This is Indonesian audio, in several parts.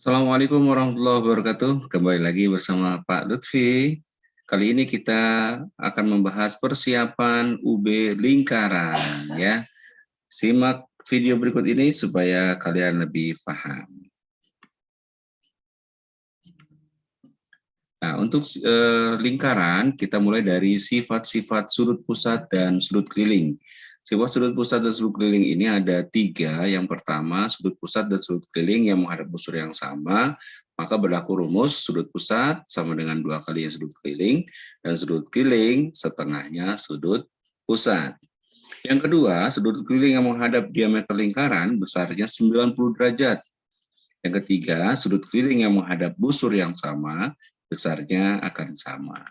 Assalamualaikum warahmatullahi wabarakatuh. Kembali lagi bersama Pak Lutfi. Kali ini kita akan membahas persiapan UB lingkaran ya. Simak video berikut ini supaya kalian lebih paham. Nah, untuk lingkaran kita mulai dari sifat-sifat sudut pusat dan sudut keliling. Sifat sudut pusat dan sudut keliling ini ada 3. Yang pertama, sudut pusat dan sudut keliling yang menghadap busur yang sama, maka berlaku rumus sudut pusat sama dengan 2 kali yang sudut keliling, dan sudut keliling setengahnya sudut pusat. Yang kedua, sudut keliling yang menghadap diameter lingkaran besarnya 90 derajat. Yang ketiga, sudut keliling yang menghadap busur yang sama, besarnya akan sama.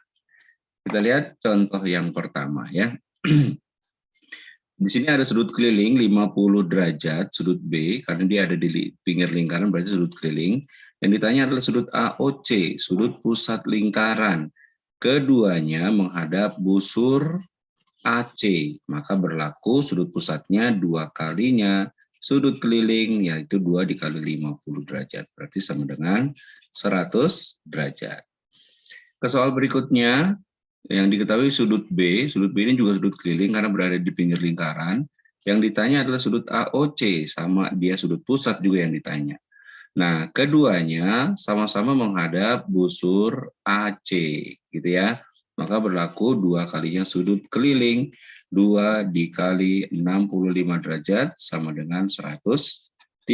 Kita lihat contoh yang pertama ya. Di sini ada sudut keliling 50 derajat, sudut B, karena dia ada di pinggir lingkaran, berarti sudut keliling. Yang ditanya adalah sudut AOC, sudut pusat lingkaran. Keduanya menghadap busur AC, maka berlaku sudut pusatnya 2 kalinya sudut keliling, yaitu 2 dikali 50 derajat, berarti sama dengan 100 derajat. Ke soal berikutnya, yang diketahui sudut B ini juga sudut keliling karena berada di pinggir lingkaran. Yang ditanya adalah sudut AOC, sama dia sudut pusat juga yang ditanya. Nah, keduanya sama-sama menghadap busur AC, gitu ya. Maka berlaku 2 kalinya sudut keliling, 2 dikali 65 derajat sama dengan 130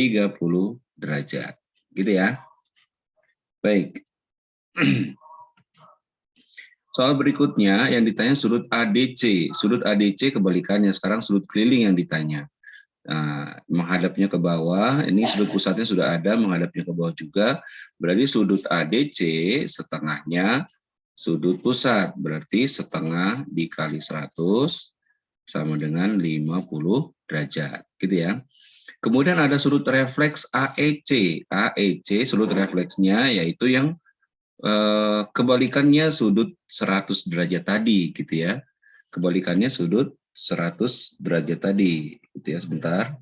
derajat. Gitu ya. Baik. Soal berikutnya yang ditanya sudut ADC. Sudut ADC kebalikannya, sekarang sudut keliling yang ditanya. Nah, menghadapnya ke bawah, ini sudut pusatnya sudah ada, menghadapnya ke bawah juga. Berarti sudut ADC setengahnya sudut pusat, berarti setengah dikali 100 sama dengan 50 derajat. Gitu ya. Kemudian ada sudut refleks AEC. AEC sudut refleksnya yaitu yang kebalikannya sudut 100 derajat tadi gitu ya. Kebalikannya sudut 100 derajat tadi gitu ya. Sebentar.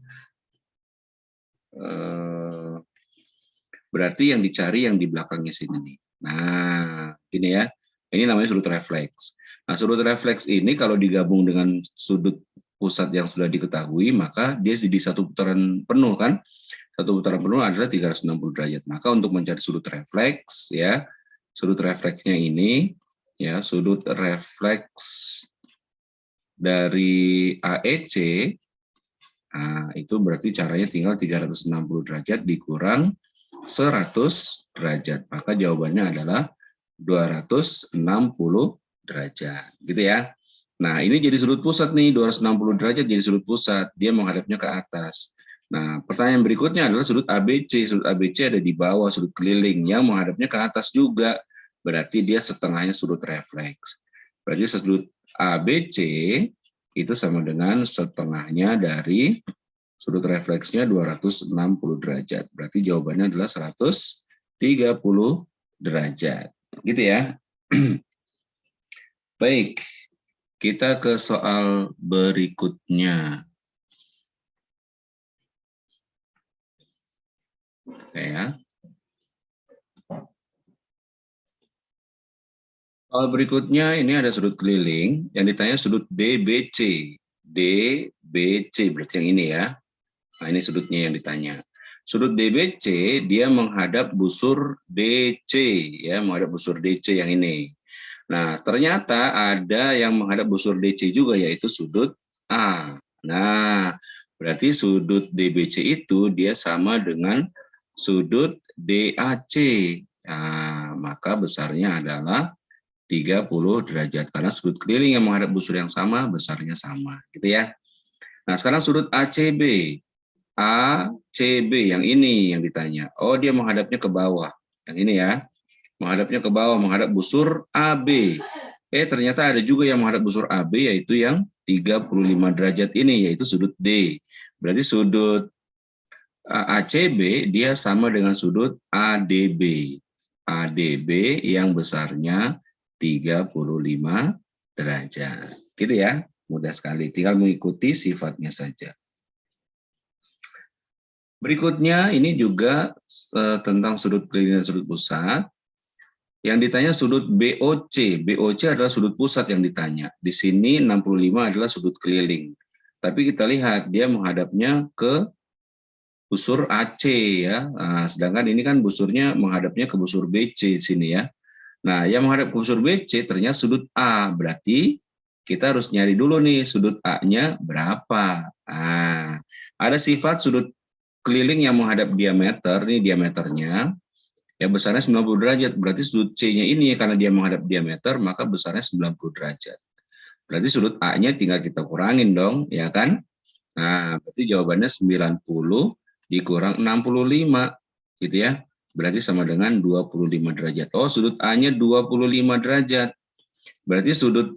Berarti yang dicari yang di belakangnya sini nih. Nah, ini ya. Ini namanya sudut refleks. Nah, sudut refleks ini kalau digabung dengan sudut pusat yang sudah diketahui, maka dia di satu putaran penuh kan. Satu putaran penuh adalah 360 derajat. Maka untuk mencari sudut refleks ya, sudut refleksnya ini ya, sudut refleks dari AEC, nah, itu berarti caranya tinggal 360 derajat dikurang 100 derajat. Maka jawabannya adalah 260 derajat, gitu ya. Nah, ini jadi sudut pusat nih, 260 derajat jadi sudut pusat, dia menghadapnya ke atas. Nah, pertanyaan berikutnya adalah sudut ABC. Sudut ABC ada di bawah, sudut keliling yang menghadapnya ke atas juga. Berarti dia setengahnya sudut refleks. Berarti sudut ABC itu sama dengan setengahnya dari sudut refleksnya 260 derajat. Berarti jawabannya adalah 130 derajat. Gitu ya. Baik, kita ke soal berikutnya. Ya. Soal berikutnya ini ada sudut keliling yang ditanya sudut DBC. DBC berarti yang ini ya. Nah, ini sudutnya yang ditanya. Sudut DBC dia menghadap busur DC ya, menghadap busur DC yang ini. Nah, ternyata ada yang menghadap busur DC juga yaitu sudut A. Nah, berarti sudut DBC itu dia sama dengan sudut DAC. Nah, maka besarnya adalah 30 derajat karena sudut keliling yang menghadap busur yang sama besarnya sama, gitu ya. Nah, sekarang sudut ACB. ACB yang ini yang ditanya. Oh, dia menghadapnya ke bawah. Yang ini ya. Menghadapnya ke bawah, menghadap busur AB. Ternyata ada juga yang menghadap busur AB yaitu yang 35 derajat ini yaitu sudut D. Berarti sudut ACB dia sama dengan sudut ADB. ADB yang besarnya 35 derajat. Gitu ya. Mudah sekali, tinggal mengikuti sifatnya saja. Berikutnya ini juga tentang sudut keliling dan sudut pusat. Yang ditanya sudut BOC. BOC adalah sudut pusat yang ditanya. Di sini 65 adalah sudut keliling. Tapi kita lihat dia menghadapnya ke busur AC ya. Nah, sedangkan ini kan busurnya menghadapnya ke busur BC di sini ya. Nah, yang menghadap ke busur BC ternyata sudut A. Berarti kita harus nyari dulu nih sudut A-nya berapa. Nah, ada sifat sudut keliling yang menghadap diameter, ini diameternya. Ya besarnya 90 derajat, berarti sudut C-nya ini karena dia menghadap diameter, maka besarnya 90 derajat. Berarti sudut A-nya tinggal kita kurangin dong, ya kan? Nah, berarti jawabannya 90 dikurang 65, gitu ya. Berarti sama dengan 25 derajat. Oh, sudut A-nya 25 derajat. Berarti sudut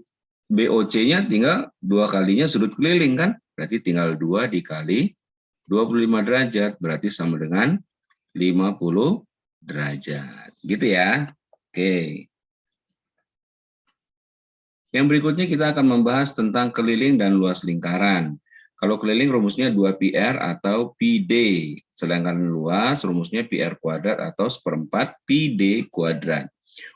BOC-nya tinggal 2 kalinya sudut keliling kan? Berarti tinggal 2 dikali 25 derajat, berarti sama dengan 50 derajat. Gitu ya. Oke. Yang berikutnya kita akan membahas tentang keliling dan luas lingkaran. Kalau keliling rumusnya 2πr atau πd, sedangkan luas rumusnya πr kuadrat atau seperempat πd kuadrat.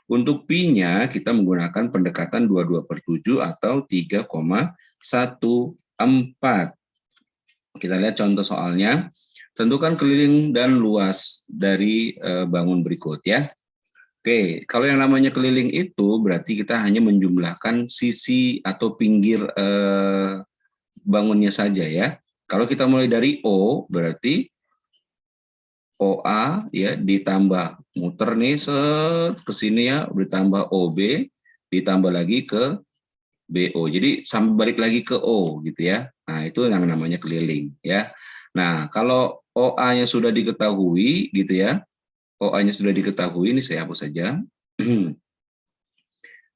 Untuk pi-nya kita menggunakan pendekatan 22/7 atau 3,14. Kita lihat contoh soalnya. Tentukan keliling dan luas dari bangun berikut ya. Oke, kalau yang namanya keliling itu berarti kita hanya menjumlahkan sisi atau pinggir bangunnya saja ya. Kalau kita mulai dari O berarti OA ya ditambah muter nih ke sini ya, ditambah OB, ditambah lagi ke BO. Jadi sampai balik lagi ke O gitu ya. Nah, itu yang namanya keliling ya. Nah, kalau OA-nya sudah diketahui gitu ya. OA-nya sudah diketahui, ini saya hapus saja.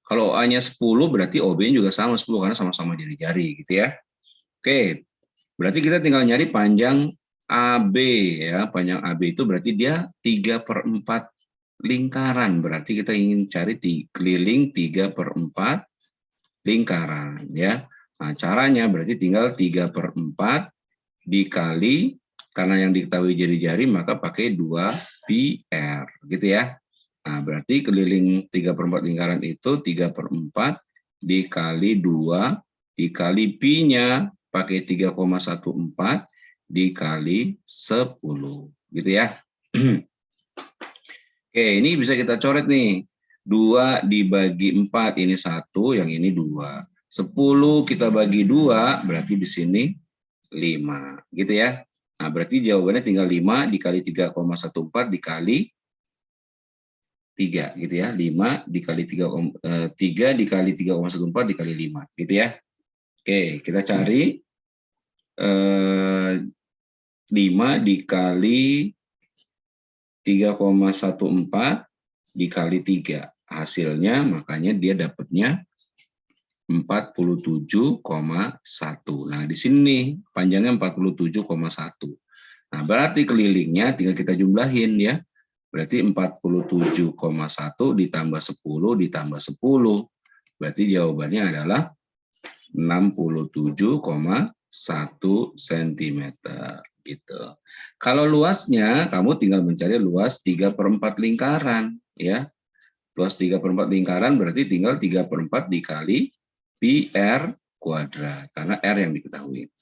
Kalau OA-nya 10 berarti OB-nya juga sama 10 karena sama-sama jari-jari gitu ya. Oke. Berarti kita tinggal nyari panjang AB ya. Panjang AB itu berarti dia 3/4 lingkaran. Berarti kita ingin cari keliling 3/4 lingkaran ya. Nah, caranya berarti tinggal 3/4 dikali, karena yang diketahui jari-jari maka pakai 2πr gitu ya. Nah, berarti keliling 3/4 lingkaran itu 3/4 dikali 2 dikali pi-nya pakai 3,14 dikali 10 gitu ya. Oke, ini bisa kita coret nih. 2 dibagi 4 ini 1, yang ini 2. 10 kita bagi 2 berarti di sini 5 gitu ya. Nah, berarti jawabannya tinggal 5 dikali 3,14 dikali 3 gitu ya. 5 dikali 3 dikali 3,14 dikali 5 gitu ya. Oke, kita cari 5 dikali 3,14 dikali 3. Hasilnya makanya dia dapatnya 47,1. Nah, di sini panjangnya 47,1. Nah, berarti kelilingnya tinggal kita jumlahin ya. Berarti 47,1 ditambah 10 ditambah 10. Berarti jawabannya adalah 67,1 cm gitu. Kalau luasnya kamu tinggal mencari luas 3/4 lingkaran ya. Luas 3/4 lingkaran berarti tinggal 3/4 dikali πr kuadrat karena r yang diketahui.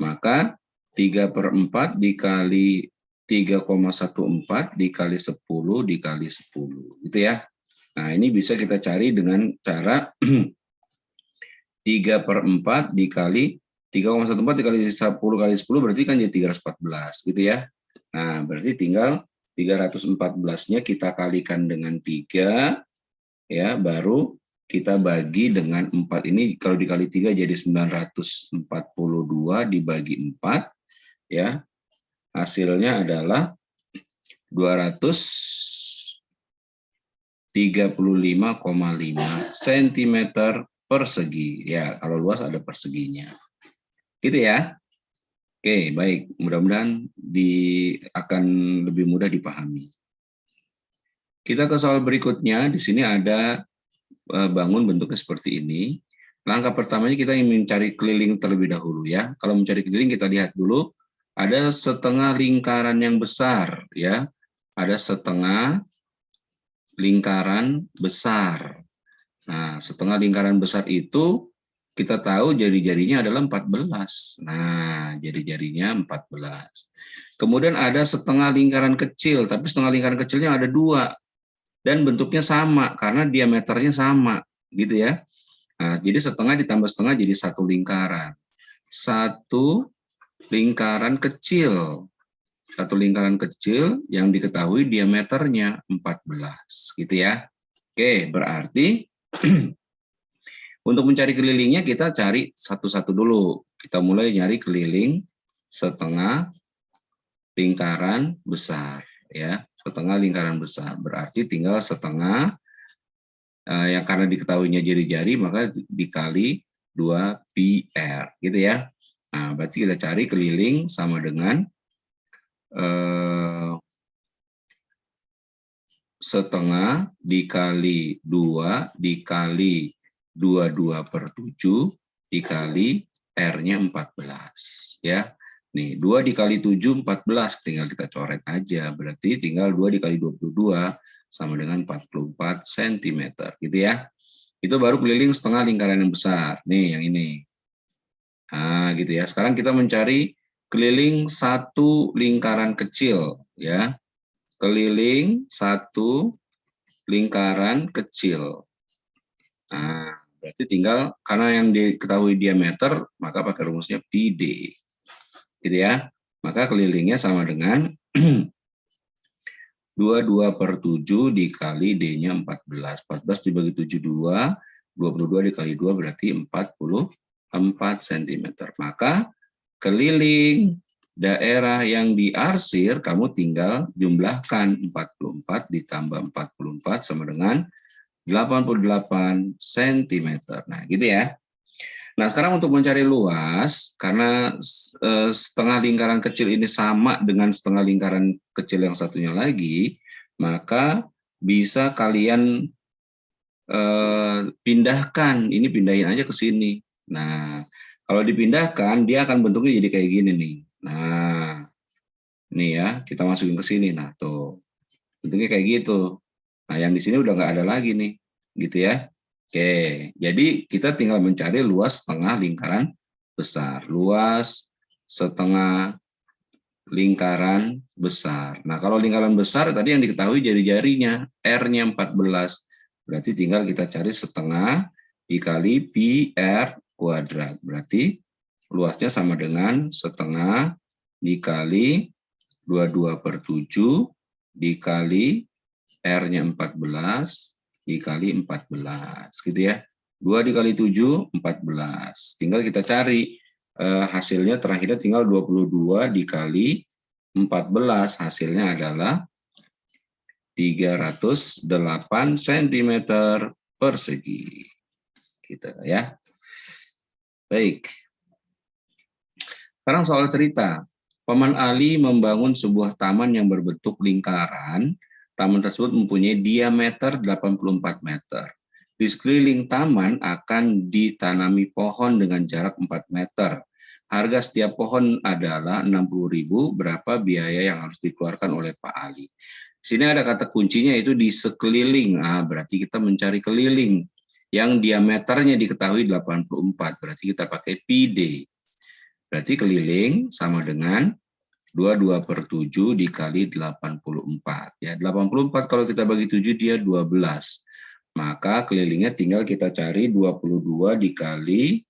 Maka 3/4 dikali 3,14 dikali 10 dikali 10 gitu ya. Nah, ini bisa kita cari dengan cara 3/4 dikali 3,14 dikali 10 kali 10 berarti kan jadi 314 gitu ya. Nah, berarti tinggal 314-nya kita kalikan dengan 3 ya, baru kita bagi dengan 4. Ini kalau dikali 3 jadi 942 dibagi 4 ya. Hasilnya adalah 235,5 cm persegi. Ya, kalau luas ada perseginya. Gitu ya. Oke, baik. Mudah-mudahan akan lebih mudah dipahami. Kita ke soal berikutnya. Di sini ada bangun bentuknya seperti ini. Langkah pertamanya kita ingin mencari keliling terlebih dahulu ya. Kalau mencari keliling kita lihat dulu ada setengah lingkaran yang besar, ya. Ada setengah lingkaran besar. Nah, setengah lingkaran besar itu kita tahu jari-jarinya adalah 14. Nah, jari-jarinya 14. Kemudian ada setengah lingkaran kecil, tapi setengah lingkaran kecilnya ada 2 dan bentuknya sama karena diameternya sama, gitu ya. Nah, jadi setengah ditambah setengah jadi satu lingkaran. Satu lingkaran kecil. Satu lingkaran kecil yang diketahui diameternya 14, gitu ya. Oke, berarti untuk mencari kelilingnya kita cari satu-satu dulu. Kita mulai nyari keliling setengah lingkaran besar, ya. Setengah lingkaran besar. Berarti tinggal setengah yang karena diketahuinya jari-jari maka dikali 2 pi r, gitu ya. Nah, berarti kita cari keliling sama dengan setengah dikali 2 dikali 22/7 dikali R-nya 14, ya. Nih, 2 dikali 7 14, tinggal kita coret aja. Berarti tinggal 2 dikali 22 sama dengan 44 cm, gitu ya. Itu baru keliling setengah lingkaran yang besar. Nih, yang ini. Nah, gitu ya. Sekarang kita mencari keliling satu lingkaran kecil, ya. Keliling satu lingkaran kecil. Nah, berarti tinggal karena yang diketahui diameter, maka pakai rumusnya pi d. Gitu ya. Maka kelilingnya sama dengan 22/7 dikali D-nya 14. 14 dibagi 7, 2. 22 dikali 2 berarti 44 cm. Maka keliling daerah yang diarsir, kamu tinggal jumlahkan 44 ditambah 44 sama dengan 88 cm. Nah, gitu ya. Nah, sekarang untuk mencari luas, karena setengah lingkaran kecil ini sama dengan setengah lingkaran kecil yang satunya lagi, maka bisa kalian pindahkan. Ini pindahin aja ke sini. Nah, kalau dipindahkan, dia akan bentuknya jadi kayak gini nih. Nah, nih ya, kita masukin ke sini. Nah, tuh. Bentuknya kayak gitu. Nah, yang di sini udah nggak ada lagi nih. Gitu ya. Oke, jadi kita tinggal mencari luas setengah lingkaran besar. Luas setengah lingkaran besar. Nah, kalau lingkaran besar tadi yang diketahui jari-jarinya, R-nya 14. Berarti tinggal kita cari setengah dikali pi R kuadrat. Berarti luasnya sama dengan setengah dikali 22/7 dikali R-nya 14 dikali 14, gitu ya. 2 dikali 7, 14. Tinggal kita cari hasilnya, terakhirnya tinggal 22 dikali 14, hasilnya adalah 308 cm persegi. Gitu ya. Baik. Sekarang soal cerita. Paman Ali membangun sebuah taman yang berbentuk lingkaran. Taman tersebut mempunyai diameter 84 meter. Di sekeliling taman akan ditanami pohon dengan jarak 4 meter. Harga setiap pohon adalah 60.000. Berapa biaya yang harus dikeluarkan oleh Pak Ali? Di sini ada kata kuncinya itu di sekeliling. Nah, berarti kita mencari keliling yang diameternya diketahui 84. Berarti kita pakai pi d. Berarti keliling sama dengan 22/7 dikali 84. Ya, 84 kalau kita bagi 7 dia 12. Maka kelilingnya tinggal kita cari 22 dikali,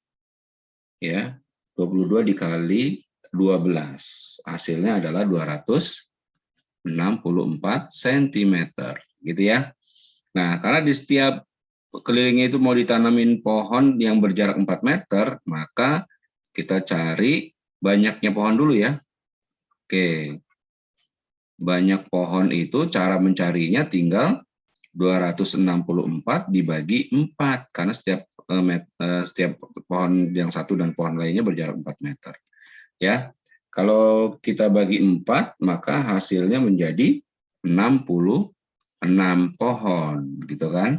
ya, 22 dikali 12. Hasilnya adalah 264 cm. Gitu ya. Nah, karena di setiap kelilingnya itu mau ditanamin pohon yang berjarak 4 meter, maka kita cari banyaknya pohon dulu ya. Oke, banyak pohon itu cara mencarinya tinggal 264 dibagi 4 karena setiap pohon yang satu dan pohon lainnya berjarak 4 meter. Ya, kalau kita bagi 4 maka hasilnya menjadi 66 pohon, gitu kan?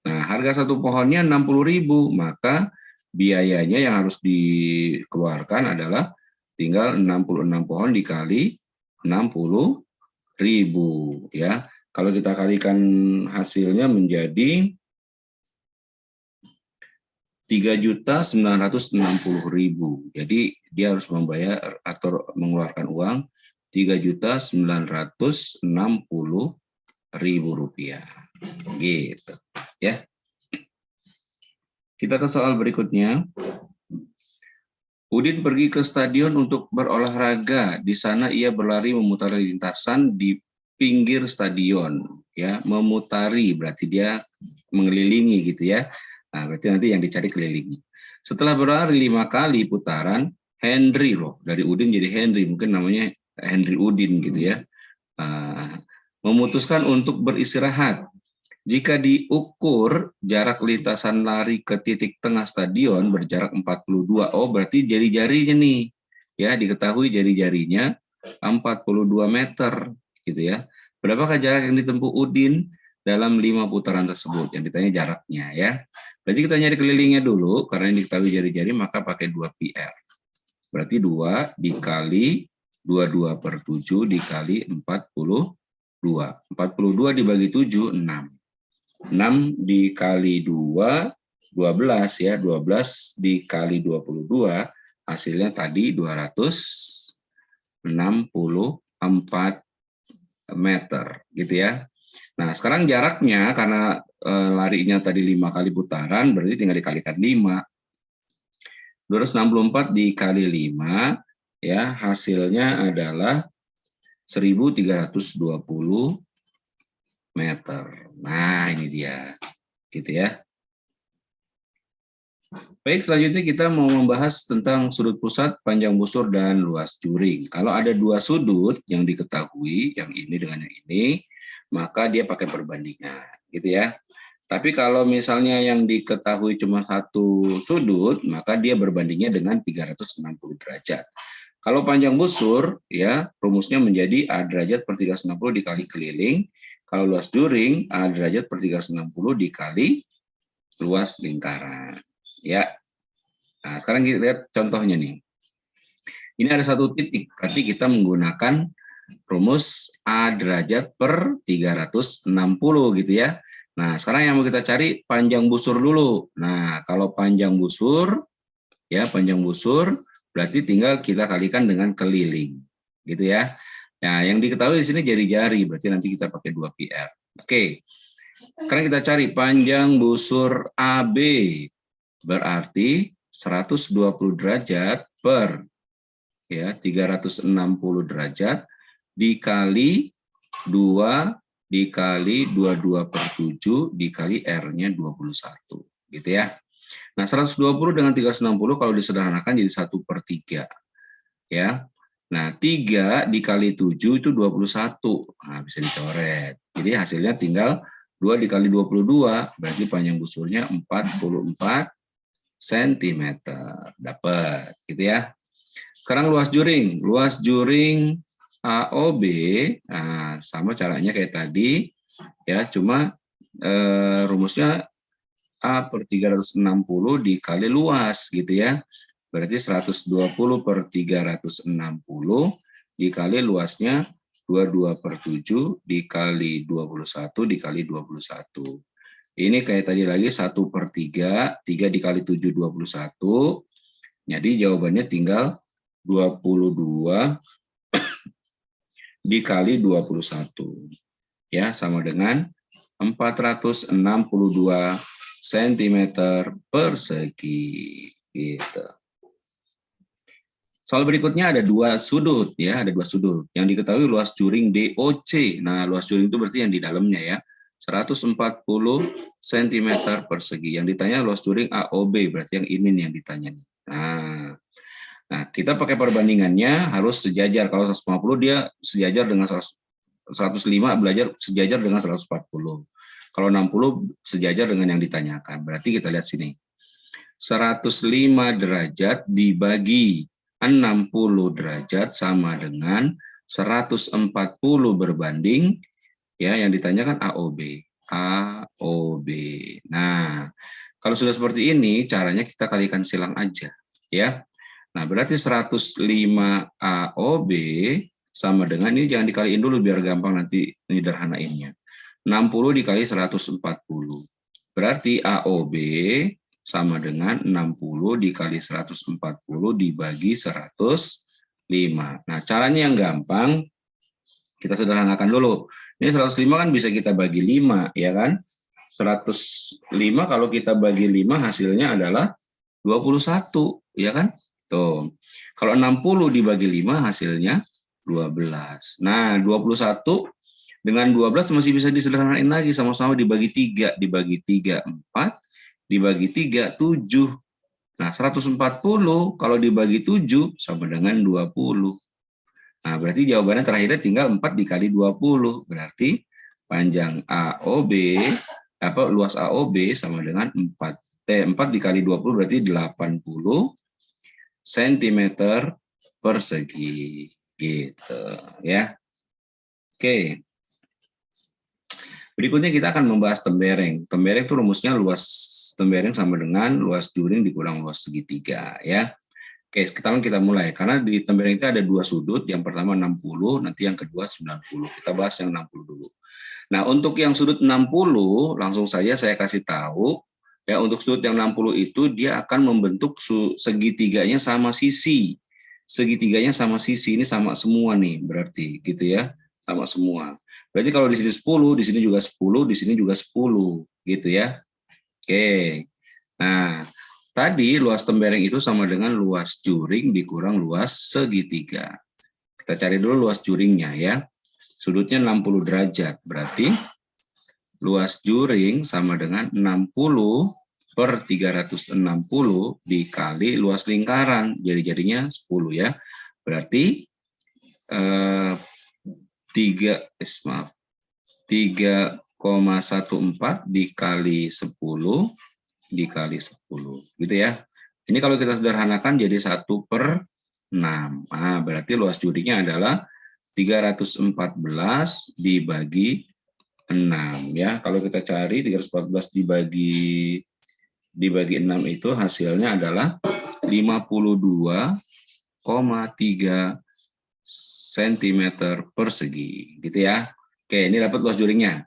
Nah, harga satu pohonnya 60.000, maka biayanya yang harus dikeluarkan adalah tinggal 66 pohon dikali 60.000 ya. Kalau kita kalikan hasilnya menjadi 3.960.000. Jadi dia harus membayar atau mengeluarkan uang 3.960.000 rupiah. Gitu ya. Kita ke soal berikutnya. Udin pergi ke stadion untuk berolahraga. Di sana ia berlari memutari lintasan di pinggir stadion, ya, memutari berarti dia mengelilingi gitu ya. Nah, berarti nanti yang dicari kelilingi. Setelah berlari 5 kali putaran, Henry loh, dari Udin jadi Henry, mungkin namanya Henry Udin gitu ya. Memutuskan untuk beristirahat. Jika diukur jarak lintasan lari ke titik tengah stadion berjarak 42, oh berarti jari-jarinya nih, ya diketahui jari-jarinya 42 meter, gitu ya. Berapakah jarak yang ditempuh Udin dalam 5 putaran tersebut? Yang ditanya jaraknya ya. Berarti kita nyari kelilingnya dulu, karena yang diketahui jari-jari maka pakai 2 PR. Berarti 2 dikali 22 per 7 dikali 42. 42 dibagi 7, 6. 6 dikali 2, 12 ya, 12 dikali 22, hasilnya tadi 264 meter, gitu ya. Nah, sekarang jaraknya, karena larinya tadi 5 kali putaran, berarti tinggal dikalikan 5. 264 dikali 5, ya, hasilnya adalah 1.320 meter. Nah, ini dia, gitu ya. Baik, selanjutnya kita mau membahas tentang sudut pusat, panjang busur, dan luas juring. Kalau ada 2 sudut yang diketahui, yang ini dengan yang ini, maka dia pakai perbandingan, gitu ya. Tapi kalau misalnya yang diketahui cuma 1 sudut, maka dia berbandingnya dengan 360 derajat. Kalau panjang busur, ya rumusnya menjadi A derajat per 360 dikali keliling. Kalau luas juring, A derajat per 360 dikali luas lingkaran. Ya. Nah, sekarang kita lihat contohnya nih. Ini ada 1 titik, berarti kita menggunakan rumus A derajat per 360 gitu ya. Nah, sekarang yang mau kita cari panjang busur dulu. Nah, kalau panjang busur, ya panjang busur, berarti tinggal kita kalikan dengan keliling, gitu ya. Nah, yang diketahui di sini jari-jari, berarti nanti kita pakai 2 PR. Oke. Sekarang kita cari panjang busur AB, berarti 120 derajat per ya 360 derajat dikali 2 dikali 22 per 7 dikali R-nya 21, gitu ya. Nah, 120 dengan 360 kalau disederhanakan jadi 1/3. Ya. Nah, 3 dikali 7 itu 21. Nah, bisa dicoret. Jadi hasilnya tinggal 2 dikali 22, berarti panjang busurnya 44 cm. Dapat, gitu ya. Sekarang luas juring. Luas juring AOB, nah, sama caranya kayak tadi, ya, cuma rumusnya A per 360 dikali luas, gitu ya. Berarti 120 per 360 dikali luasnya 22 per 7 dikali 21 dikali 21. Ini kayak tadi lagi 1/3, 3 dikali 7, 21. Jadi jawabannya tinggal 22 dikali 21. Ya, sama dengan 462 cm persegi. Gitu. Soal berikutnya ada 2 sudut, ya, ada 2 sudut. Yang diketahui luas juring DOC. Nah, luas juring itu berarti yang di dalamnya ya. 140 cm persegi. Yang ditanya luas juring AOB, berarti yang ini nih yang ditanya. Nah, kita pakai perbandingannya harus sejajar. Kalau 150 dia sejajar dengan 105 belajar sejajar dengan 140. Kalau 60 sejajar dengan yang ditanyakan. Berarti kita lihat sini. 105 derajat dibagi 60 derajat sama dengan 140 berbanding, ya, yang ditanyakan AOB. AOB. Nah, kalau sudah seperti ini caranya kita kalikan silang aja, ya. Nah, berarti 105 AOB sama dengan, ini jangan dikaliin dulu biar gampang nanti nyederhanainnya. 60 dikali 140. Berarti AOB sama dengan 60 dikali 140 dibagi 105. Nah, caranya yang gampang, kita sederhanakan dulu. Ini 105 kan bisa kita bagi 5, ya kan? 105 kalau kita bagi 5 hasilnya adalah 21, ya kan? Tuh. Kalau 60 dibagi 5 hasilnya 12. Nah, 21 dengan 12 masih bisa disederhanain lagi, sama-sama dibagi 3, dibagi 3 4, dibagi 3 7. Nah, 140 kalau dibagi 7 sama dengan 20. Nah, berarti jawabannya terakhirnya tinggal 4 dikali 20. Berarti panjang AOB, luas AOB sama dengan 4 dikali 20 berarti 80 cm persegi. Gitu ya. Oke. Berikutnya kita akan membahas tembereng. Tembereng itu rumusnya luas tembereng sama dengan luas juring dikurang luas segitiga, ya. Oke, sekarang kita mulai. Karena di tembereng itu ada dua sudut, yang pertama 60, nanti yang kedua 90. Kita bahas yang 60 dulu. Nah, untuk yang sudut 60, langsung saja saya kasih tahu, ya, untuk sudut yang 60 itu dia akan membentuk segitiganya sama sisi. Segitiganya sama sisi, ini sama semua nih, berarti gitu ya, sama semua. Berarti kalau di sini 10, di sini juga 10, di sini juga 10, gitu ya. Oke. Nah, tadi luas tembereng itu sama dengan luas juring dikurang luas segitiga. Kita cari dulu luas juringnya ya. Sudutnya 60 derajat, berarti luas juring sama dengan 60 per 360 dikali luas lingkaran. Jadi-jadinya 10 ya. Berarti 3,14 dikali 10 dikali 10 gitu ya. Ini kalau kita sederhanakan jadi 1/6. Nah, berarti luas juringnya adalah 314 dibagi 6 ya. Kalau kita cari 314 dibagi 6 itu hasilnya adalah 52,3 cm persegi gitu ya. Oke, ini dapat luas juringnya.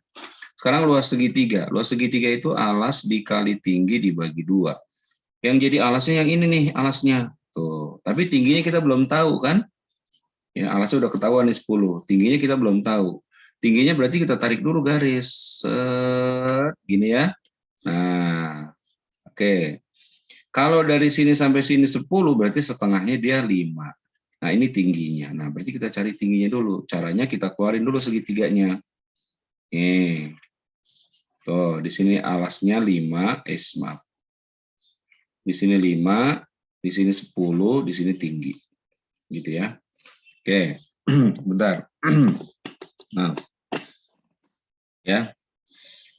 Sekarang luas segitiga. Luas segitiga itu alas dikali tinggi dibagi 2. Yang jadi alasnya yang ini nih, alasnya. Tuh. Tapi tingginya kita belum tahu kan? Ya, alasnya udah ketahuan nih 10. Tingginya kita belum tahu. Tingginya berarti kita tarik dulu garis. Gini ya. Nah, oke. Kalau dari sini sampai sini 10 berarti setengahnya dia 5. Nah, ini tingginya. Nah, berarti kita cari tingginya dulu. Caranya kita keluarin dulu segitiganya. Nih. Tuh, di sini alasnya 5, maaf. Di sini 5, di sini 10, di sini tinggi. Gitu ya. Oke. Bentar. Nah. Ya.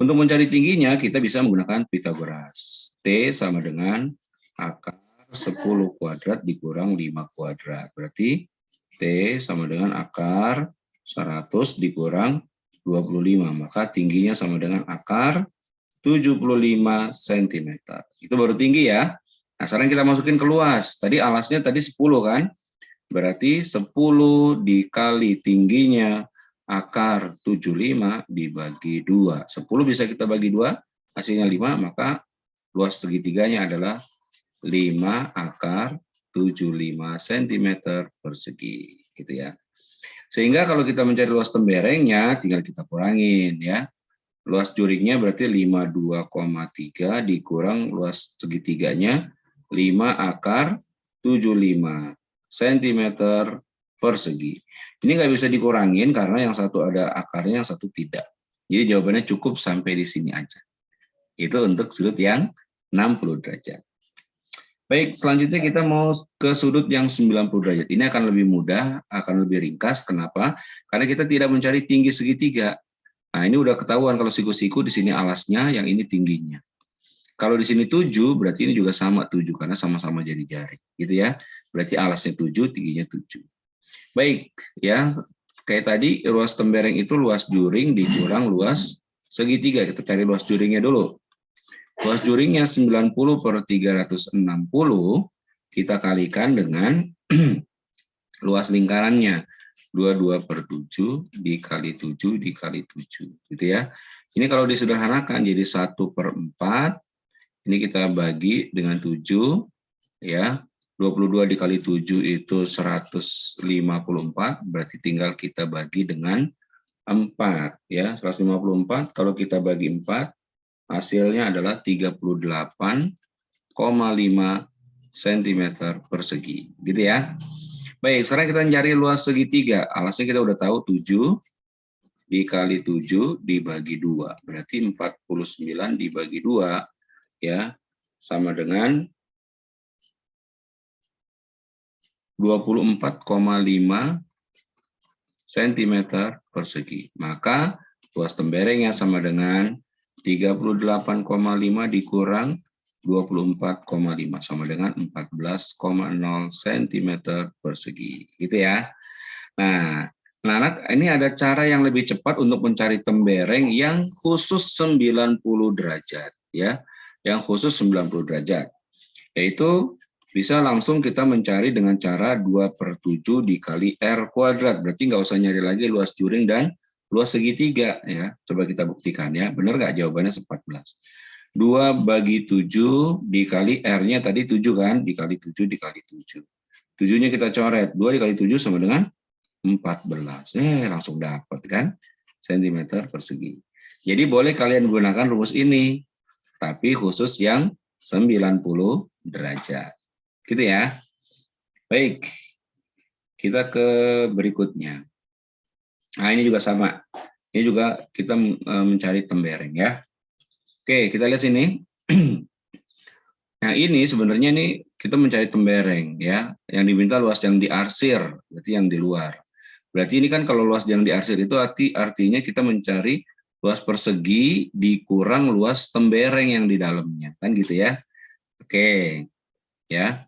Untuk mencari tingginya kita bisa menggunakan Pythagoras. T sama dengan akar 10 kuadrat dikurang 5 kuadrat. Berarti T sama dengan akar 100 dikurang 25. Maka tingginya sama dengan akar 75 cm. Itu baru tinggi ya. Nah, sekarang kita masukin ke luas. Tadi alasnya tadi 10 kan? Berarti 10 dikali tingginya akar 75 dibagi 2. 10 bisa kita bagi 2, hasilnya 5, maka luas segitiganya adalah 5 akar 75 cm persegi, gitu ya. Sehingga kalau kita mencari luas temberengnya, tinggal kita kurangin ya. Luas juringnya berarti 52,3 dikurang luas segitiganya 5 akar 75 cm persegi. Ini nggak bisa dikurangin karena yang satu ada akarnya, yang satu tidak. Jadi jawabannya cukup sampai di sini aja. Itu untuk sudut yang 60 derajat. Baik, selanjutnya kita mau ke sudut yang 90 derajat. Ini akan lebih mudah, akan lebih ringkas. Kenapa? Karena kita tidak mencari tinggi segitiga. Nah, ini udah ketahuan kalau siku-siku di sini alasnya, yang ini tingginya. Kalau di sini 7, berarti ini juga sama 7 karena sama-sama jadi jari, gitu ya. Berarti alasnya 7, tingginya 7. Baik, ya. Kayak tadi luas tembereng itu luas juring dikurang luas segitiga. Kita cari luas juringnya dulu. Luas juringnya 90 per 360, kita kalikan dengan luas lingkarannya. 22/7 dikali 7 dikali 7. Gitu ya. Ini kalau disederhanakan jadi 1/4. Ini kita bagi dengan 7. Ya, 22 dikali 7 itu 154, berarti tinggal kita bagi dengan 4 ya. 154 kalau kita bagi 4 hasilnya adalah 38,5 cm persegi. Gitu ya. Baik, sekarang kita cari luas segitiga. Alasnya kita udah tahu 7 dikali 7 dibagi 2. Berarti 49 dibagi 2 ya sama dengan 24,5 cm persegi. Maka luas temberengnya sama dengan 38,5 dikurang 24,5 sama dengan 14,0 cm persegi. Gitu ya. Nah, anak-anak, ini ada cara yang lebih cepat untuk mencari tembereng yang khusus 90 derajat ya. Yang khusus 90 derajat. Yaitu bisa langsung kita mencari dengan cara 2/7 dikali R kuadrat. Berarti nggak usah nyari lagi luas juring dan luas segitiga. Ya. Coba kita buktikan ya. Benar nggak jawabannya 14? 2/7 dikali R-nya tadi 7 kan? Dikali 7 dikali 7. 7-nya kita coret. 2 dikali 7 sama dengan 14. Langsung dapat kan? Centimeter persegi. Jadi boleh kalian gunakan rumus ini. Tapi khusus yang 90 derajat. Gitu ya. Baik, kita ke berikutnya. Nah, ini juga sama. Ini juga kita mencari tembereng ya. Oke, kita lihat sini. Nah, ini sebenarnya nih kita mencari tembereng ya. Yang diminta luas yang diarsir, berarti yang di luar. Berarti ini kan kalau luas yang diarsir itu artinya kita mencari luas persegi dikurang luas tembereng yang di dalamnya. Kan gitu ya. Oke. Ya.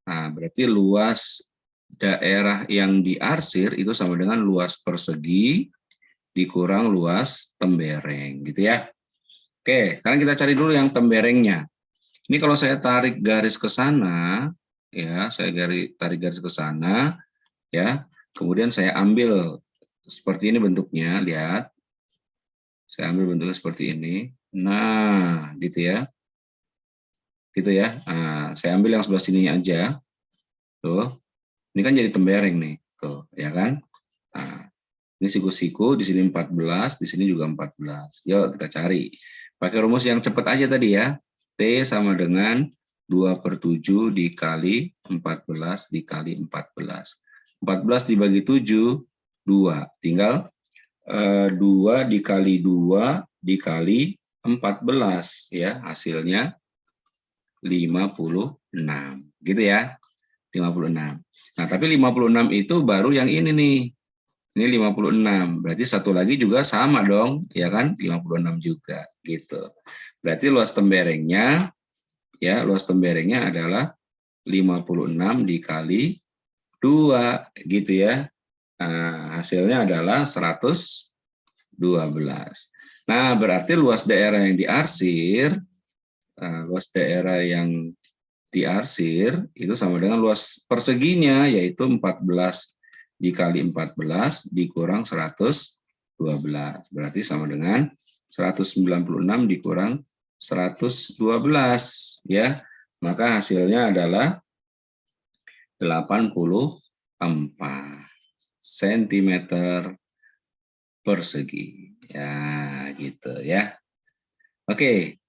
Nah, berarti luas daerah yang diarsir itu sama dengan luas persegi dikurang luas tembereng, gitu ya. Oke, sekarang kita cari dulu yang temberengnya. Ini kalau saya tarik garis ke sana, ya, saya tarik garis ke sana, ya. Kemudian saya ambil seperti ini bentuknya, lihat. Saya ambil bentuknya seperti ini. Nah, gitu ya. Gitu ya. Nah, saya ambil yang sebelah sininya aja. Tuh. Ini kan jadi tembereng nih. Tuh, ya kan? Nah, ini siku-siku, di sini 14, di sini juga 14. Yuk kita cari. Pakai rumus yang cepat aja tadi ya. T sama dengan 2/7 dikali 14 dikali 14. 14 dibagi 7, 2. Tinggal 2 dikali 2 dikali 14. Ya, hasilnya 56. Gitu ya. 56. Nah, tapi 56 itu baru yang ini nih. Ini 56. Berarti satu lagi juga sama dong, ya kan? 56 juga gitu. Berarti luas temberengnya adalah 56 dikali 2 gitu ya. Nah, hasilnya adalah 112. Nah, berarti luas daerah yang diarsir itu sama dengan luas perseginya yaitu 14 dikali 14 dikurang 112. Berarti sama dengan 196 dikurang 112 ya. Maka hasilnya adalah 84 cm persegi. Ya, gitu ya. Oke.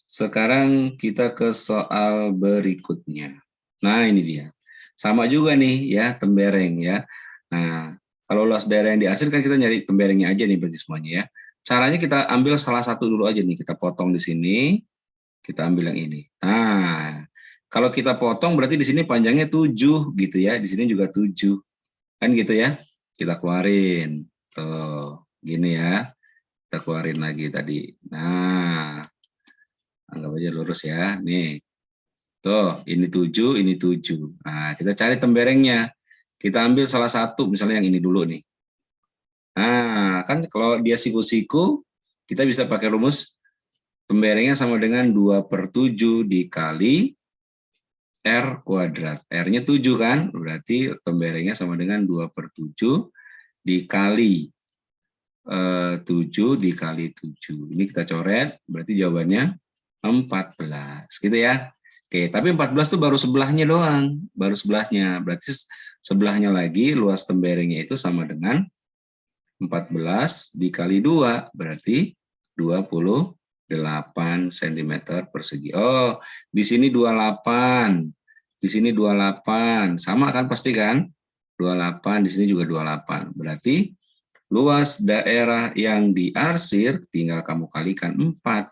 Sekarang kita ke soal berikutnya. Nah, ini dia. Sama juga nih ya, tembereng ya. Nah, kalau luas daerah yang diarsir kan kita nyari temberengnya aja nih berarti semuanya ya. Caranya kita ambil salah satu dulu aja nih, kita potong di sini, kita ambil yang ini. Nah, kalau kita potong berarti di sini panjangnya 7 gitu ya, di sini juga 7. Kan gitu ya. Kita keluarin. Tuh, gini ya. Kita keluarin lagi tadi. Nah, anggap aja lurus ya. Nih. Tuh, ini 7, ini 7. Nah, kita cari temberengnya. Kita ambil salah satu, misalnya yang ini dulu nih. Nah, kan kalau dia siku-siku, kita bisa pakai rumus temberengnya sama dengan 2/7 dikali R kuadrat. R-nya 7 kan? Berarti temberengnya sama dengan 2/7 dikali 7 dikali 7. Ini kita coret, berarti jawabannya 14. Gitu ya. Oke, tapi 14 itu baru sebelahnya doang. Baru sebelahnya. Berarti sebelahnya lagi luas temberengnya itu sama dengan 14 dikali 2. Berarti 28 cm persegi. Oh, di sini 28. Di sini 28. Sama kan pasti kan? 28, di sini juga 28. Berarti luas daerah yang diarsir tinggal kamu kalikan 4.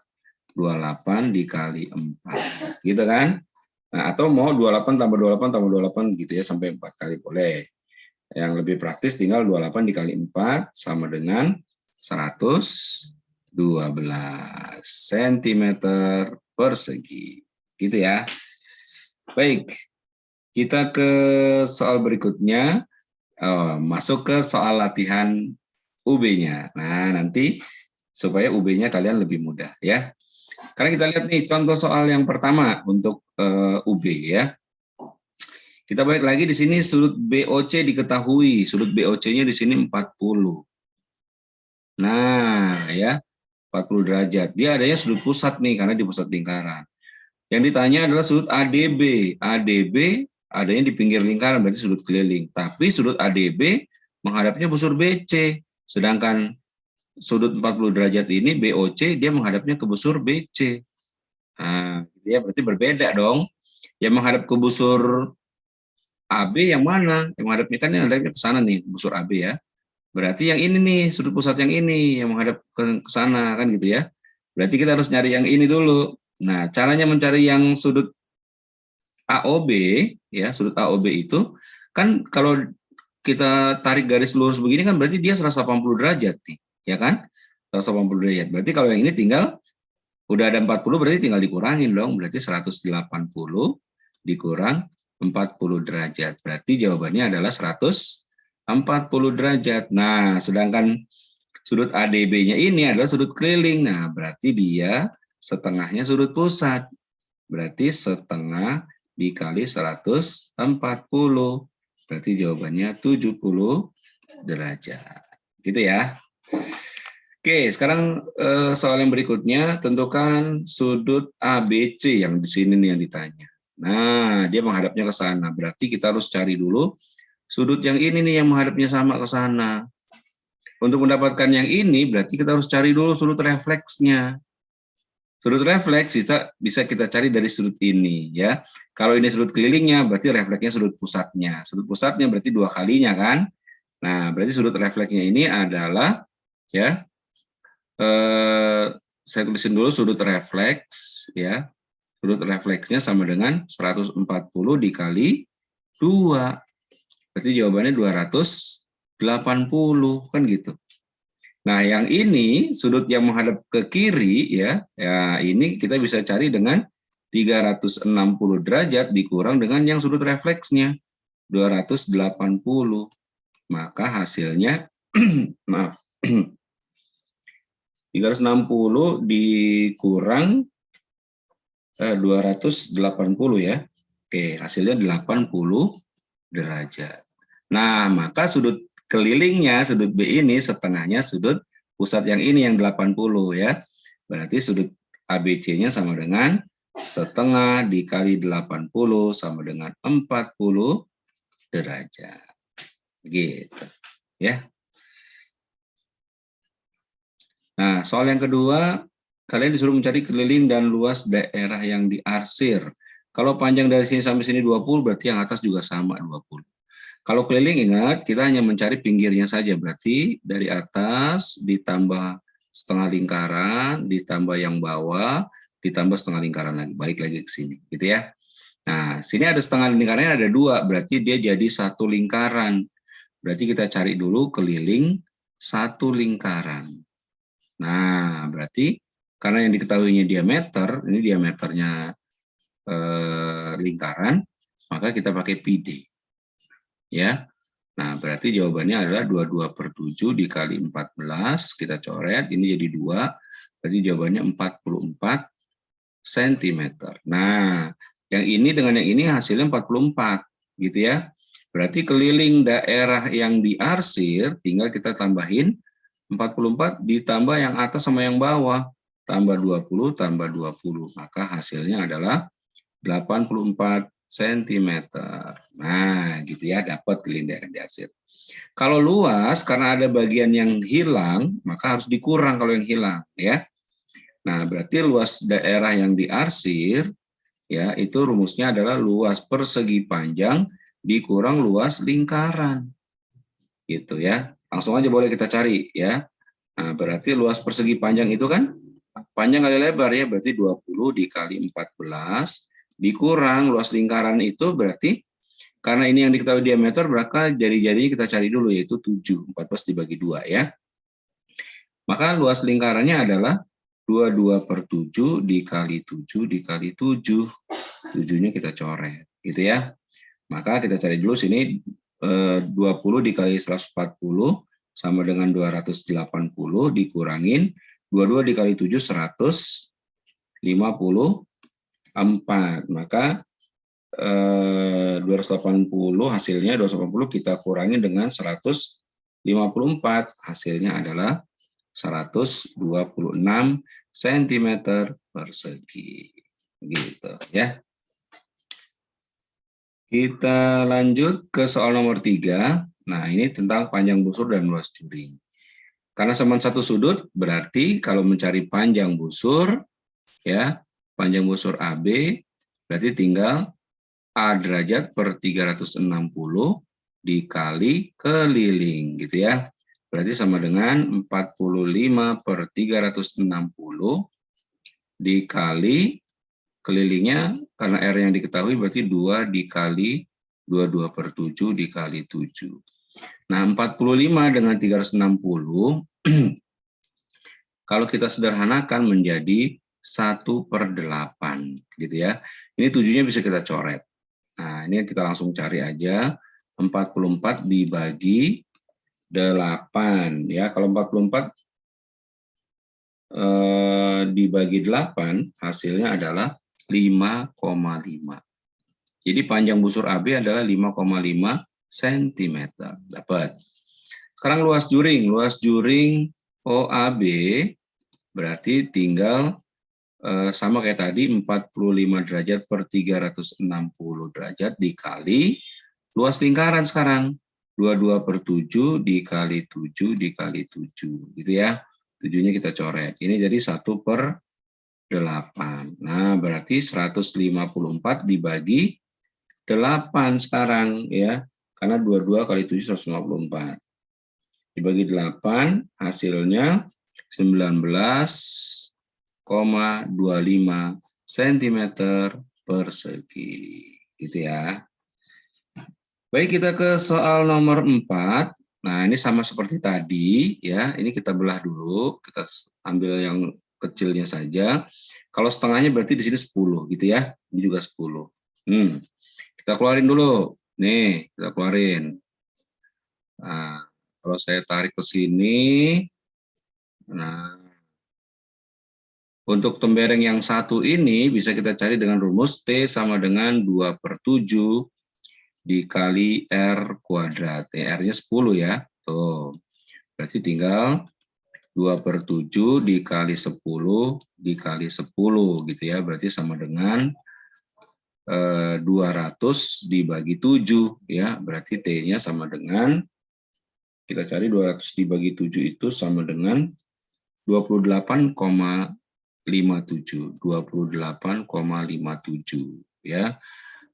28 dikali 4. Gitu kan? Nah, atau mau 28 tambah 28 tambah 28 gitu ya sampai 4 kali boleh. Yang lebih praktis tinggal 28 dikali 4 sama dengan 112 cm persegi. Gitu ya. Baik, kita ke soal berikutnya. Masuk ke soal latihan UB-nya. Nah, nanti supaya UB-nya kalian lebih mudah ya. Karena kita lihat nih contoh soal yang pertama untuk UB ya. Kita balik lagi di sini sudut BOC diketahui, sudut BOC-nya di sini 40. Nah, ya, 40 derajat. Dia adanya sudut pusat nih karena di pusat lingkaran. Yang ditanya adalah sudut ADB. ADB adanya di pinggir lingkaran berarti sudut keliling. Tapi sudut ADB menghadapnya busur BC. Sedangkan sudut 40 derajat ini BOC dia menghadapnya ke busur BC. Nah, gitu ya, berarti berbeda dong. Yang menghadap ke busur AB yang mana? Yang menghadapnya kan yang menghadapnya ke sana nih, busur AB ya. Berarti yang ini nih, sudut pusat yang ini yang menghadap ke sana kan gitu ya. Berarti kita harus nyari yang ini dulu. Nah, caranya mencari yang sudut AOB ya, sudut AOB itu kan kalau kita tarik garis lurus begini kan berarti dia 180 derajat nih, ya kan? 180 derajat. Berarti kalau yang ini tinggal udah ada 40 berarti tinggal dikurangin dong, berarti 180 dikurang 40 derajat. Berarti jawabannya adalah 140 derajat. Nah, sedangkan sudut ADB-nya ini adalah sudut keliling. Nah, berarti dia setengahnya sudut pusat. Berarti setengah dikali 140. Berarti jawabannya 70 derajat. Gitu ya. Oke, sekarang soal yang berikutnya, tentukan sudut ABC yang di sini nih yang ditanya. Nah, dia menghadapnya ke sana. Berarti kita harus cari dulu sudut yang ini nih yang menghadapnya sama ke sana. Untuk mendapatkan yang ini, berarti kita harus cari dulu sudut refleksnya. Sudut refleks bisa kita cari dari sudut ini, ya. Kalau ini sudut kelilingnya, berarti refleksnya sudut pusatnya. Sudut pusatnya berarti 2 kalinya kan. Nah, berarti sudut refleksnya ini adalah, ya, saya tulisin dulu sudut refleks ya. Sudut refleksnya sama dengan 140 dikali 2. Berarti jawabannya 280 kan gitu. Nah, yang ini sudut yang menghadap ke kiri ya. Ya, ini kita bisa cari dengan 360 derajat dikurang dengan yang sudut refleksnya 280. Maka hasilnya maaf. 360 dikurang 280 ya. Oke, hasilnya 80 derajat. Nah, maka sudut kelilingnya, sudut B ini setengahnya sudut pusat yang ini yang 80 ya. Berarti sudut ABC-nya sama dengan setengah dikali 80 sama dengan 40 derajat. Gitu. Ya. Nah, soal yang kedua, kalian disuruh mencari keliling dan luas daerah yang diarsir. Kalau panjang dari sini sampai sini 20, berarti yang atas juga sama 20. Kalau keliling ingat, kita hanya mencari pinggirnya saja. Berarti dari atas ditambah setengah lingkaran, ditambah yang bawah, ditambah setengah lingkaran lagi. Balik lagi ke sini, gitu ya. Nah, sini ada setengah lingkarannya ada 2, berarti dia jadi 1 lingkaran. Berarti kita cari dulu keliling 1 lingkaran. Nah, berarti karena yang diketahuinya diameter, ini diameternya lingkaran, maka kita pakai PD. Ya. Nah, berarti jawabannya adalah 22/7 dikali 14, kita coret, ini jadi 2, berarti jawabannya 44 cm. Nah, Yang ini dengan yang ini hasilnya 44, gitu ya. Berarti keliling daerah yang diarsir, tinggal kita tambahin 44 ditambah yang atas sama yang bawah. Tambah 20, tambah 20. Maka hasilnya adalah 84 cm. Nah, gitu ya, dapat keliling daerah diarsir. Kalau luas, karena ada bagian yang hilang, maka harus dikurang kalau yang hilang, ya. Nah, berarti luas daerah yang diarsir, ya, itu rumusnya adalah luas persegi panjang dikurang luas lingkaran, gitu ya. Langsung aja boleh kita cari, ya. Nah, berarti luas persegi panjang itu kan panjang kali lebar, ya, berarti 20 dikali 14 dikurang luas lingkaran itu berarti karena ini yang diketahui diameter, maka jari-jarinya kita cari dulu, yaitu 7. 14 dibagi 2, ya. Maka luas lingkarannya adalah 22/7 dikali 7 dikali 7. 7-nya kita coret, gitu ya. Maka kita cari dulu sini 20 dikali 140 sama dengan 280 dikurangin 22 dikali 7 154. Maka 280 hasilnya 280 kita kurangi dengan 154, hasilnya adalah 126 cm persegi, gitu ya. Kita lanjut ke soal nomor 3. Nah, ini tentang panjang busur dan luas juring. Karena sama satu sudut, berarti kalau mencari panjang busur, ya, panjang busur AB, berarti tinggal A derajat per 360 dikali keliling, gitu ya. Berarti sama dengan 45 per 360 dikali kelilingnya, karena R yang diketahui berarti 2 dikali 22/7 dikali 7. Nah, 45 dengan 360, kalau kita sederhanakan menjadi 1/8, gitu ya. Ini 7-nya bisa kita coret. Nah, ini kita langsung cari aja. 44 dibagi 8. Ya, kalau 44 dibagi 8, hasilnya adalah 5,5. Jadi panjang busur AB adalah 5,5 cm. Dapat. Sekarang luas juring. Luas juring OAB berarti tinggal sama kayak tadi 45 derajat per 360 derajat dikali luas lingkaran sekarang. 22/7 dikali 7 dikali 7. Gitu ya. 7-nya kita coret. Ini jadi 1/8. Nah, berarti 154 dibagi 8 sekarang, ya. Karena 22 kali 7 154. Dibagi 8 hasilnya 19,25 cm persegi. Gitu ya. Baik, kita ke soal nomor 4. Nah, ini sama seperti tadi, ya. Ini kita belah dulu, kita ambil yang kecilnya saja. Kalau setengahnya berarti di sini 10, gitu ya. Ini juga 10. Kita keluarin dulu. Nih, kita keluarin. Nah, kalau saya tarik ke sini, nah, untuk tembereng yang satu ini bisa kita cari dengan rumus T sama dengan 2/7 dikali R kuadrat. R-nya 10 ya. Tuh. Berarti tinggal 2/7 dikali 10 dikali 10 gitu ya. Berarti sama dengan 200 dibagi 7 ya. Berarti T-nya sama dengan, kita cari 200 dibagi 7 itu sama dengan 28,57. 28,57 ya.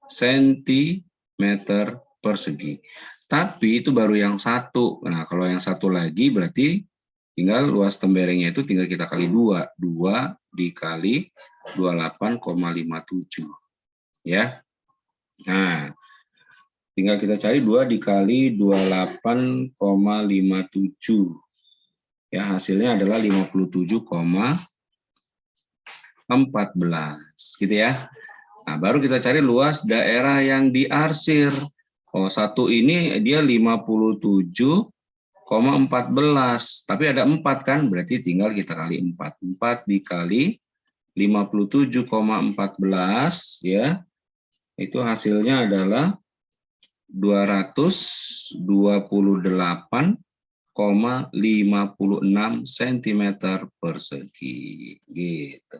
Sentimeter persegi. Tapi itu baru yang satu. Nah, kalau yang satu lagi berarti tinggal luas temberengnya itu tinggal kita kali 2. 2 dikali 28,57. Ya. Nah, tinggal kita cari 2 dikali 28,57. Ya, hasilnya adalah 57,14. Gitu ya. Nah, baru kita cari luas daerah yang diarsir. Oh, satu ini dia 57,14. Tapi ada 4 kan, berarti tinggal kita kali 4. 4 dikali 57,14 ya. Itu hasilnya adalah 228,56 cm persegi. Gitu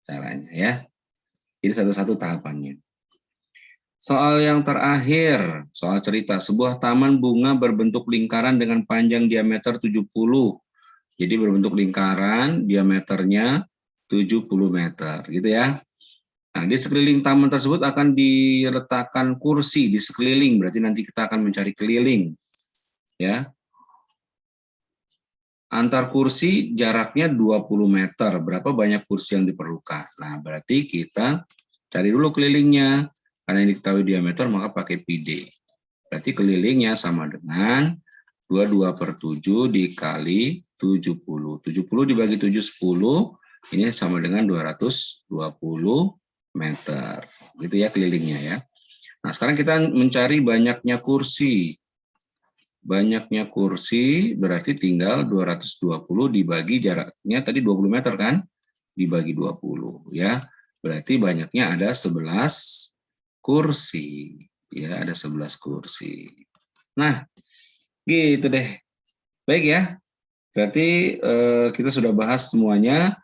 caranya ya. Jadi satu-satu tahapannya. Soal yang terakhir, soal cerita. Sebuah taman bunga berbentuk lingkaran dengan panjang diameter 70. Jadi berbentuk lingkaran, diameternya 70 meter, gitu ya. Nah, di sekeliling taman tersebut akan diletakkan kursi di sekeliling, berarti nanti kita akan mencari keliling. Ya. Antar kursi jaraknya 20 meter, berapa banyak kursi yang diperlukan. Nah, berarti kita cari dulu kelilingnya. Karena ini diketahui diameter, maka pakai PD. Berarti kelilingnya sama dengan 22/7 dikali 70. 70 dibagi 7, 10. Ini sama dengan 220 meter. Gitu ya kelilingnya ya. Nah, sekarang kita mencari banyaknya kursi. Banyaknya kursi berarti tinggal 220 dibagi jaraknya tadi 20 meter kan? Dibagi 20 ya. Berarti banyaknya ada 11 kursi. Ya, ada 11 kursi. Nah, gitu deh. Baik ya. Berarti kita sudah bahas semuanya.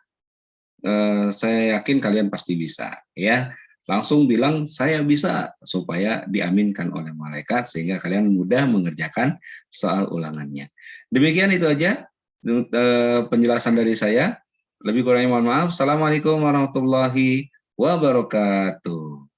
Saya yakin kalian pasti bisa ya. Langsung bilang saya bisa supaya diaminkan oleh malaikat sehingga kalian mudah mengerjakan soal ulangannya. Demikian itu aja penjelasan dari saya. Lebih kurangnya mohon maaf. Assalamualaikum warahmatullahi wabarakatuh.